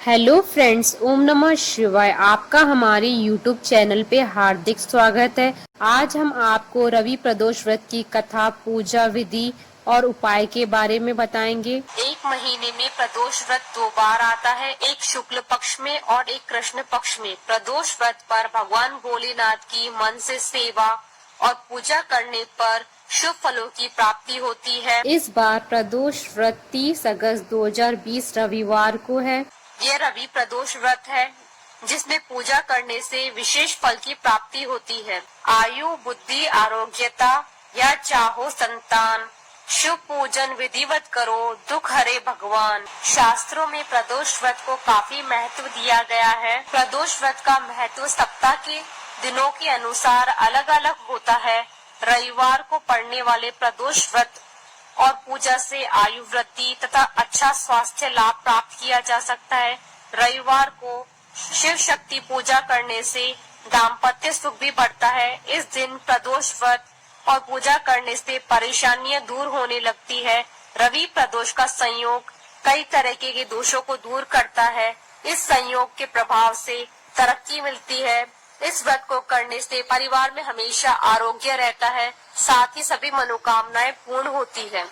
Hello friends, ओम नमः शिवाय। आपका हमारे यूट्यूब चैनल पे हार्दिक स्वागत है। आज हम आपको रवि प्रदोष व्रत की कथा, पूजा विधि और उपाय के बारे में बताएंगे। एक महीने में प्रदोष व्रत 2 बार आता है, एक शुक्ल पक्ष में और एक कृष्ण पक्ष में। प्रदोष व्रत पर भगवान भोलेनाथ की मन से सेवा और पूजा करने पर शुभ फलों की प्राप्ति होती है। इस बार प्रदोष व्रत 30 अगस्त 2020 रविवार को है। यह रवि प्रदोष व्रत है जिसमें पूजा करने से विशेष फल की प्राप्ति होती है। आयु, बुद्धि, आरोग्यता या चाहो संतान, शुभ पूजन विधिवत करो, दुख हरे भगवान। शास्त्रों में प्रदोष व्रत को काफी महत्व दिया गया है। प्रदोष व्रत का महत्व सप्ताह के दिनों के अनुसार अलग अलग होता है। रविवार को पड़ने वाले प्रदोष व्रत और पूजा से आयु वृद्धि तथा अच्छा स्वास्थ्य लाभ प्राप्त किया जा सकता है। रविवार को शिव शक्ति पूजा करने से दाम्पत्य सुख भी बढ़ता है। इस दिन प्रदोष व्रत और पूजा करने से परेशानियां दूर होने लगती है। रवि प्रदोष का संयोग कई तरह के दोषों को दूर करता है। इस संयोग के प्रभाव से तरक्की मिलती है। इस व्रत को करने से परिवार में हमेशा आरोग्य रहता है, साथ ही सभी मनोकामनाएं पूर्ण होती है।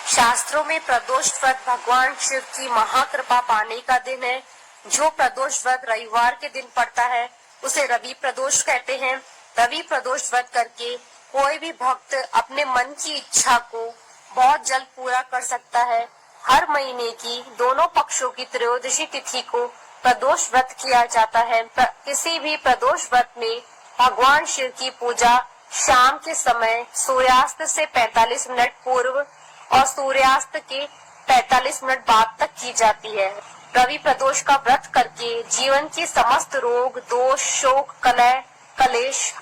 शास्त्रों में प्रदोष व्रत भगवान शिव की महाकृपा पाने का दिन है। जो प्रदोष व्रत रविवार के दिन पड़ता है उसे रवि प्रदोष कहते हैं। रवि प्रदोष व्रत करके कोई भी भक्त अपने मन की इच्छा को बहुत जल्द पूरा कर सकता है। हर महीने की दोनों पक्षों की त्रयोदशी तिथि को प्रदोष व्रत किया जाता है। किसी भी प्रदोष व्रत में भगवान शिव की पूजा शाम के समय सूर्यास्त से 45 मिनट पूर्व और सूर्यास्त के 45 मिनट बाद तक की जाती है। रवि प्रदोष का व्रत करके जीवन के समस्त रोग, दोष, शोक, कलह, कलेश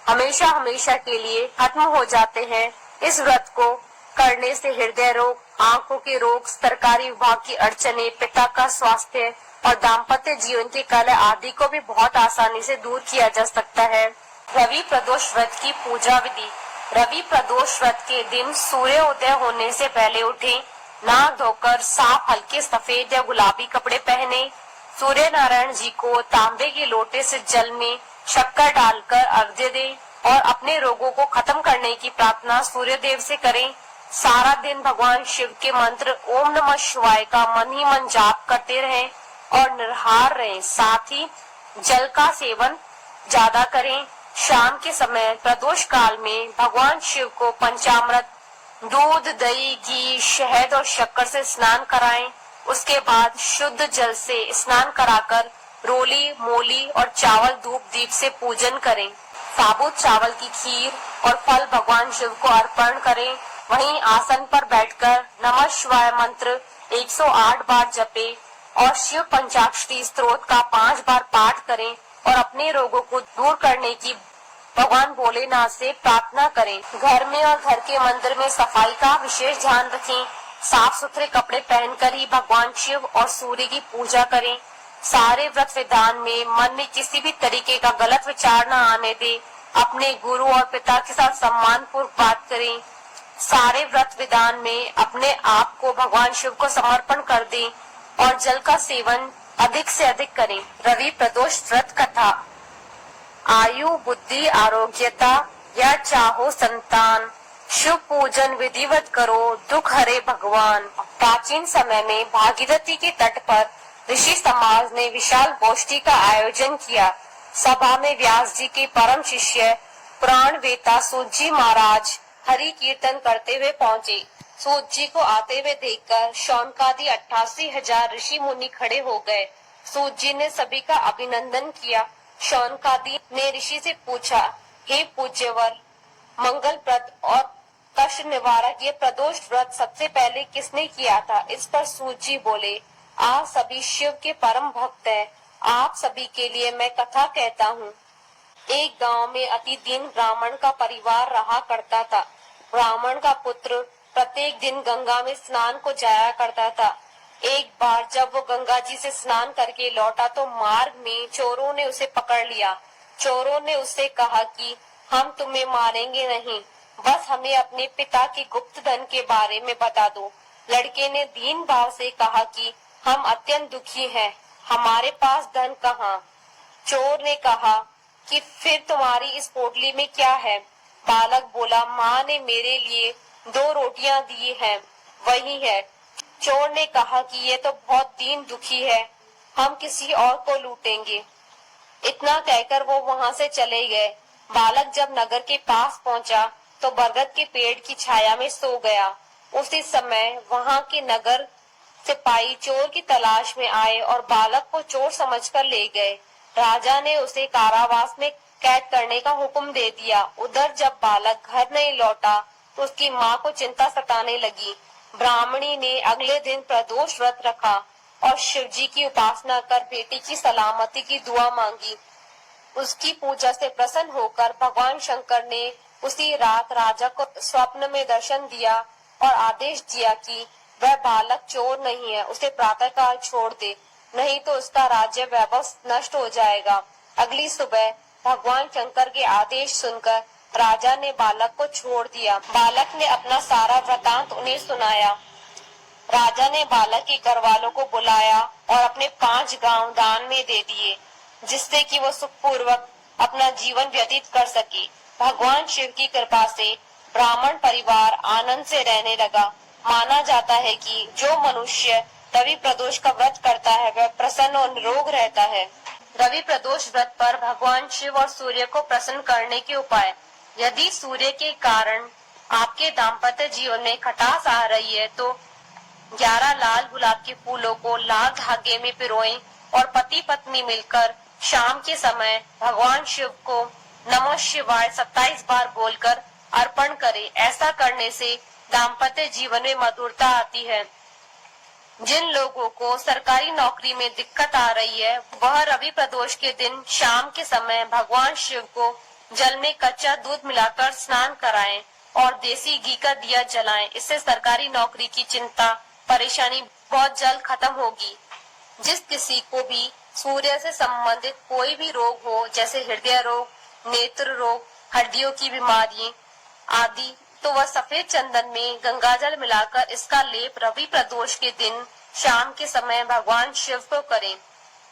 हमेशा हमेशा के लिए खत्म हो जाते हैं। इस व्रत को करने से हृदय रोग, आंखों के रोग, सरकारी विभाग की अड़चने, पिता का स्वास्थ्य और दाम्पत्य जीवन के कलह आदि को भी बहुत आसानी से दूर किया जा सकता है। रवि प्रदोष व्रत की पूजा विधि। रवि प्रदोष व्रत के दिन सूर्य उदय होने से पहले उठें, नहा धोकर साफ हल्के सफेद या गुलाबी कपड़े पहने, सूर्य नारायण जी को तांबे के लोटे से जल में शक्कर डालकर अर्घ्य दें और अपने रोगों को खत्म करने की प्रार्थना सूर्य देव से करें। सारा दिन भगवान शिव के मंत्र ओम नमः शिवाय का मन ही मन जाप करते रहें और निराहार रहें। साथ ही जल का सेवन ज्यादा करें। शाम के समय प्रदोष काल में भगवान शिव को पंचामृत, दूध, दही, घी, शहद और शक्कर से स्नान कराएं। उसके बाद शुद्ध जल से स्नान कराकर रोली, मोली और चावल धूप दीप से पूजन करें। साबुत चावल की खीर और फल भगवान शिव को अर्पण करें। वहीं आसन पर बैठकर नमः शिवाय मंत्र 108 बार जपे और शिव पंचाक्षरी स्तोत्र का 5 बार पाठ करें और अपने रोगों को दूर करने की भगवान भोलेनाथ से प्रार्थना करें। घर में और घर के मंदिर में सफाई का विशेष ध्यान रखें। साफ सुथरे कपड़े पहनकर ही भगवान शिव और सूर्य की पूजा करें। सारे व्रत विधान में मन में किसी भी तरीके का गलत विचार न आने दे। अपने गुरु और पिता के साथ सम्मान पूर्वक बात करें। सारे व्रत विधान में अपने आप को भगवान शिव को समर्पण कर दें और जल का सेवन अधिक से अधिक करें। रवि प्रदोष व्रत कथा। आयु, बुद्धि, आरोग्यता या चाहो संतान, शुभ पूजन विधिवत करो, दुख हरे भगवान। प्राचीन समय में भागीरथी के तट पर ऋषि समाज ने विशाल गोष्ठी का आयोजन किया। सभा में व्यास जी के परम शिष्य पुराण वेता सूत जी महाराज हरि कीर्तन करते हुए पहुँचे। सूत जी को आते हुए देखकर शौनकादि 88,000 ऋषि मुनि खड़े हो गए। सूत जी ने सभी का अभिनंदन किया। शौनकादि ने ऋषि से पूछा, हे पूज्यवर, मंगलप्रद और कष्ट निवारक ये प्रदोष व्रत सबसे पहले किसने किया था? इस पर सूत जी बोले, आप सभी शिव के परम भक्त हैं। आप सभी के लिए मैं कथा कहता हूँ। एक गांव में अति दीन ब्राह्मण का परिवार रहा करता था। ब्राह्मण का पुत्र प्रत्येक दिन गंगा में स्नान को जाया करता था। एक बार जब वो गंगा जी से स्नान करके लौटा तो मार्ग में चोरों ने उसे पकड़ लिया। चोरों ने उससे कहा कि हम तुम्हें मारेंगे नहीं, बस हमें अपने पिता के गुप्त धन के बारे में बता दो। लड़के ने दीन भाव से कहा कि हम अत्यंत दुखी हैं, हमारे पास धन कहाँ? चोर ने कहा कि फिर तुम्हारी इस पोटली में क्या है? बालक बोला, माँ ने मेरे लिए 2 रोटियां दी हैं, वही है। चोर ने कहा कि ये तो बहुत दीन दुखी है, हम किसी और को लूटेंगे। इतना कहकर वो वहां से चले गए। बालक जब नगर के पास पहुंचा तो बरगद के पेड़ की छाया में सो गया। उसी समय वहां के नगर सिपाही चोर की तलाश में आए और बालक को चोर समझकर ले गए। राजा ने उसे कारावास में कैद करने का हुक्म दे दिया। उधर जब बालक घर नहीं लौटा तो उसकी माँ को चिंता सताने लगी। ब्राह्मणी ने अगले दिन प्रदोष व्रत रखा और शिवजी की उपासना कर बेटी की सलामती की दुआ मांगी। उसकी पूजा से प्रसन्न होकर भगवान शंकर ने उसी रात राजा को स्वप्न में दर्शन दिया और आदेश दिया कि वह बालक चोर नहीं है, उसे प्रातःकाल छोड़ दे, नहीं तो उसका राज्य वैभव नष्ट हो जाएगा। अगली सुबह भगवान शंकर के आदेश सुनकर राजा ने बालक को छोड़ दिया। बालक ने अपना सारा वृतांत उन्हें सुनाया। राजा ने बालक के घर वालों को बुलाया और अपने 5 गांव दान में दे दिए, जिससे कि वो सुखपूर्वक अपना जीवन व्यतीत कर सके। भगवान शिव की कृपा से ब्राह्मण परिवार आनंद से रहने लगा। माना जाता है कि जो मनुष्य रवि प्रदोष का व्रत करता है वह प्रसन्न और निरोग रहता है। रवि प्रदोष व्रत पर भगवान शिव और सूर्य को प्रसन्न करने के उपाय। यदि सूर्य के कारण आपके दाम्पत्य जीवन में खटास आ रही है तो 11 लाल गुलाब के फूलों को लाल धागे में पिरोएं और पति पत्नी मिलकर शाम के समय भगवान शिव को नमः शिवाय 27 बार बोलकर अर्पण करें। ऐसा करने से दाम्पत्य जीवन में मधुरता आती है। जिन लोगों को सरकारी नौकरी में दिक्कत आ रही है वह रवि प्रदोष के दिन शाम के समय भगवान शिव को जल में कच्चा दूध मिलाकर स्नान कराएं और देसी घी का दिया जलाएं। इससे सरकारी नौकरी की चिंता परेशानी बहुत जल्द खत्म होगी। जिस किसी को भी सूर्य से संबंधित कोई भी रोग हो, जैसे हृदय रोग, नेत्र रोग, हड्डियों की बीमारी आदि, तो वह सफेद चंदन में गंगाजल मिलाकर इसका लेप रवि प्रदोष के दिन शाम के समय भगवान शिव को करें।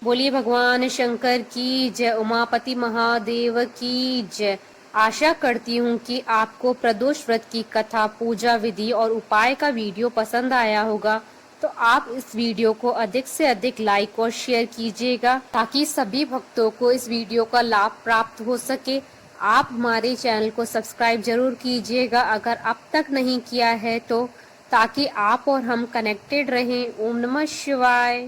बोलिए भगवान शंकर की जय, उमापति महादेव की जय। आशा करती हूँ कि आपको प्रदोष व्रत की कथा, पूजा विधि और उपाय का वीडियो पसंद आया होगा। तो आप इस वीडियो को अधिक से अधिक लाइक और शेयर कीजिएगा ताकि सभी भक्तों को इस वीडियो का लाभ प्राप्त हो सके। आप हमारे चैनल को सब्सक्राइब जरूर कीजिएगा अगर अब तक नहीं किया है तो, ताकि आप और हम कनेक्टेड रहें। ओम नमः शिवाय।